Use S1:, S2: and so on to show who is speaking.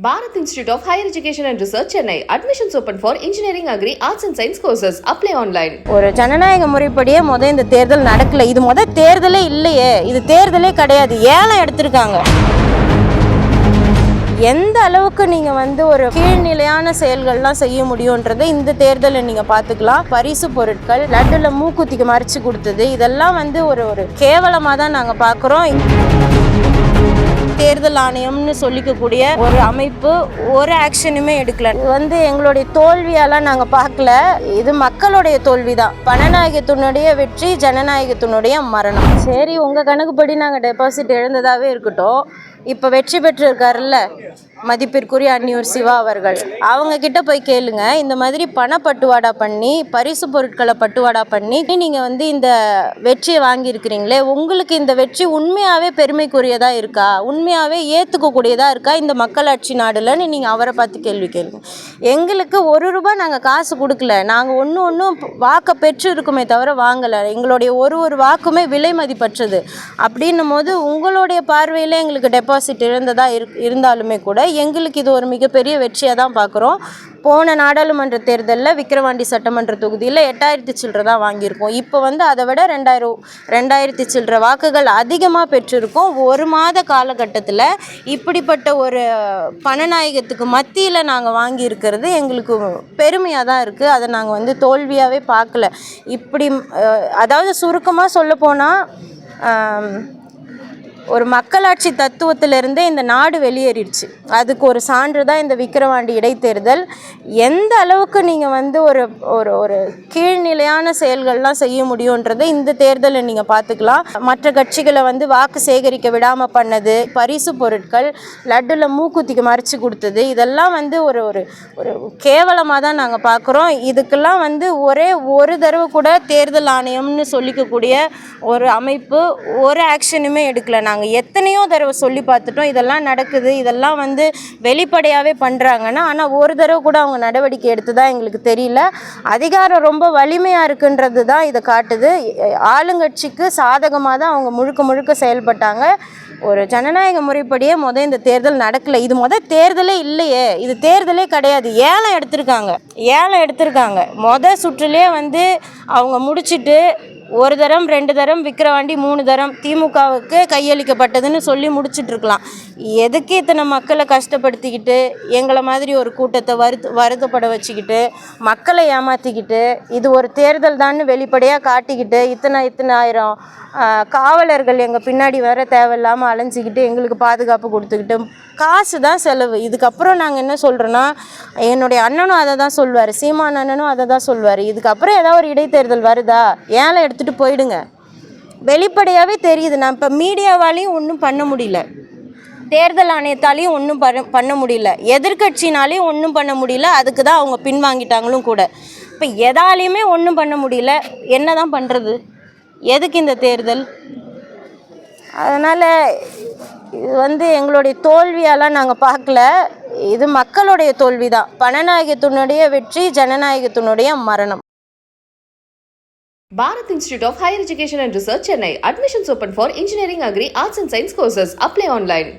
S1: Bharat Institute of Higher Education and Research, Chennai. Admissions open for Engineering, Agri, Arts and Science courses. Apply online.
S2: ஒரு ஜனநாயக முறைப்படியே இந்த தேர்தல் நடக்கல. இது தேர்தலே இல்லையே. இது தேர்தலே கிடையாது. ஏலம் எடுத்திருக்காங்க. எந்த அளவுக்கு நீங்க ஒரு கீழ்நிலையான செயல்கள்லாம் செய்ய முடியும்ன்றதை இந்த தேர்தலை நீங்க பாத்துக்கலாம். பரிசு பொருட்கள், லட்டுல மூக்குத்திக்கு மறைச்சு கொடுத்தது, இதெல்லாம் ஒரு கேவலமா தான் நாங்க பாக்குறோம். தேர்தல் ஆணையம்னு சொல்லிக்கக்கூடிய ஒரு அமைப்பு ஒரு ஆக்ஷனுமே எடுக்கல. இது எங்களுடைய தோல்வியெல்லாம் நாங்கள் பார்க்கல. இது மக்களுடைய தோல்விதான். பணநாயகத்தினுடைய வெற்றி, ஜனநாயகத்தினுடைய மரணம். சரி, உங்கள் கணக்குப்படி நாங்கள் டெபாசிட் இழந்ததாகவே இருக்கட்டும். இப்போ வெற்றி பெற்றிருக்காருல்ல மதிப்பிற்குரிய அன்னியூர் சிவா அவர்கள், அவங்க கிட்ட போய் கேளுங்க. இந்த மாதிரி பணப்பட்டுவாடா பண்ணி, பரிசு பொருட்களை பட்டுவாடா பண்ணி நீங்கள் இந்த வெற்றியை வாங்கியிருக்கிறீங்களே, உங்களுக்கு இந்த வெற்றி உண்மையாகவே பெருமைக்குரியதாக இருக்கா, உண்மையாகவே ஏற்றுக்கக்கூடியதாக இருக்கா இந்த மக்களாட்சி நாடுலன்னு நீங்கள் அவரை பார்த்து கேள்வி கேளுங்க. எங்களுக்கு ₹1 நாங்கள் காசு கொடுக்கல. நாங்கள் ஒன்றும் வாக்கை பெற்று இருக்குமே தவிர வாங்கலை. எங்களுடைய ஒரு வாக்குமே விலை மதிப்பற்றது. அப்படின்னும் போது உங்களுடைய பார்வையில் எங்களுக்கு டெபாசிட் இழந்ததாக இருந்தாலுமே கூட எங்களுக்கு இது ஒரு மிகப்பெரிய வெற்றியாக தான் பார்க்குறோம். போன நாடாளுமன்ற தேர்தலில் விக்கிரவாண்டி சட்டமன்ற தொகுதியில் 8000 சில்லரை தான் வாங்கியிருக்கோம். இப்போ அதை விட 2000 சில்லரை வாக்குகள் அதிகமாக பெற்றிருக்கோம். ஒரு மாத காலகட்டத்தில் இப்படிப்பட்ட ஒரு பணநாயகத்துக்கு மத்தியில் நாங்கள் வாங்கியிருக்கிறது எங்களுக்கு பெருமையாக தான் இருக்குது. அதை நாங்கள் தோல்வியாகவே பார்க்கல. இப்படி அதாவது சுருக்கமாக சொல்லப்போனால் ஒரு மக்களாட்சி தத்துவத்திலிருந்தே இந்த நாடு வெளியேறிடுச்சு. அதுக்கு ஒரு சான்று தான் இந்த விக்கிரவாண்டி இடைத்தேர்தல். எந்த அளவுக்கு நீங்கள் ஒரு கீழ்நிலையான செயல்கள்லாம் செய்ய முடியுன்றதை இந்த தேர்தலை நீங்கள் பார்த்துக்கலாம். மற்ற கட்சிகளை வாக்கு சேகரிக்க விடாமல் பண்ணது, பரிசு பொருட்கள், லட்டுல மூக்குத்திக்கு மறைச்சு கொடுத்தது, இதெல்லாம் ஒரு கேவலமாக தான் நாங்கள் பார்க்குறோம். இதுக்கெல்லாம் ஒரே ஒரு தடவை கூட தேர்தல் ஆணையம்னு சொல்லிக்கக்கூடிய ஒரு அமைப்பு ஒரு ஆக்ஷனுமே எடுக்கல. நாங்கள் எத்தனையோ தடவை சொல்லி பார்த்துட்டோம், இதெல்லாம் நடக்குது, இதெல்லாம் வெளிப்படையாகவே பண்ணுறாங்கன்னா, ஆனால் ஒரு தடவை கூட அவங்க நடவடிக்கை எடுத்ததா எங்களுக்கு தெரியல. அதிகாரம் ரொம்ப வலிமையாக இருக்குன்றது தான் இதை காட்டுது. ஆளுங்கட்சிக்கு சாதகமாக தான் அவங்க முழுக்க செயல்பட்டாங்க. ஒரு ஜனநாயக முறைப்படியே இந்த தேர்தல் நடக்கலை. இது தேர்தலே இல்லையே. இது தேர்தலே கிடையாது. ஏலம் எடுத்திருக்காங்க. சுற்றுலேயே அவங்க முடிச்சுட்டு 1 தரம் 2 தரம் விக்கிரவாண்டி 3 தரம் திமுகவுக்கு கையளிக்கப்பட்டதுன்னு சொல்லி முடிச்சுட்ருக்கலாம். எதுக்கு இத்தனை மக்களை கஷ்டப்படுத்திக்கிட்டு எங்களை மாதிரி ஒரு கூட்டத்தை வருத்தப்பட வச்சுக்கிட்டு மக்களை ஏமாற்றிக்கிட்டு இது ஒரு தேர்தல் தான்னு வெளிப்படையாக காட்டிக்கிட்டு இத்தனை ஆயிரம் காவலர்கள் எங்கள் பின்னாடி வர தேவையில்லாமல் அலைஞ்சிக்கிட்டு எங்களுக்கு பாதுகாப்பு கொடுத்துக்கிட்டு காசு தான் செலவு. இதுக்கப்புறம் நாங்கள் என்ன சொல்கிறோன்னா, என்னுடைய அண்ணனும் அதை தான் சொல்வார், சீமான் அண்ணனும் அதை தான் சொல்வார். இதுக்கப்புறம் ஏதாவது ஒரு இடைத்தேர்தல் வருதா, ஏலம் எடுத்துகிட்டு போயிடுங்க. வெளிப்படையாகவே தெரியுது. நான் இப்போ மீடியாவாலையும் ஒன்றும் பண்ண முடியல, தேர்தல் ஆணையத்தாலையும் ஒன்றும் பண்ண முடியல, எதிர்கட்சினாலையும் ஒன்றும் பண்ண முடியல. அதுக்கு தான் அவங்க பின்வாங்கிட்டாங்களும் கூட. இப்போ எதாலையுமே ஒன்றும் பண்ண முடியல. என்ன தான் பண்ணுறது? எதுக்கு இந்த தேர்தல்? அதனால் இது எங்களுடைய தோல்வியெல்லாம் நாங்கள் பார்க்கல. இது மக்களுடைய தோல்வி தான். பணநாயகத்தினுடைய வெற்றி, ஜனநாயகத்தினுடைய மரணம்.
S1: Bharat Institute of Higher Education and Research, Chennai. Admissions open for Engineering, Agri, Arts and Science courses. Apply online.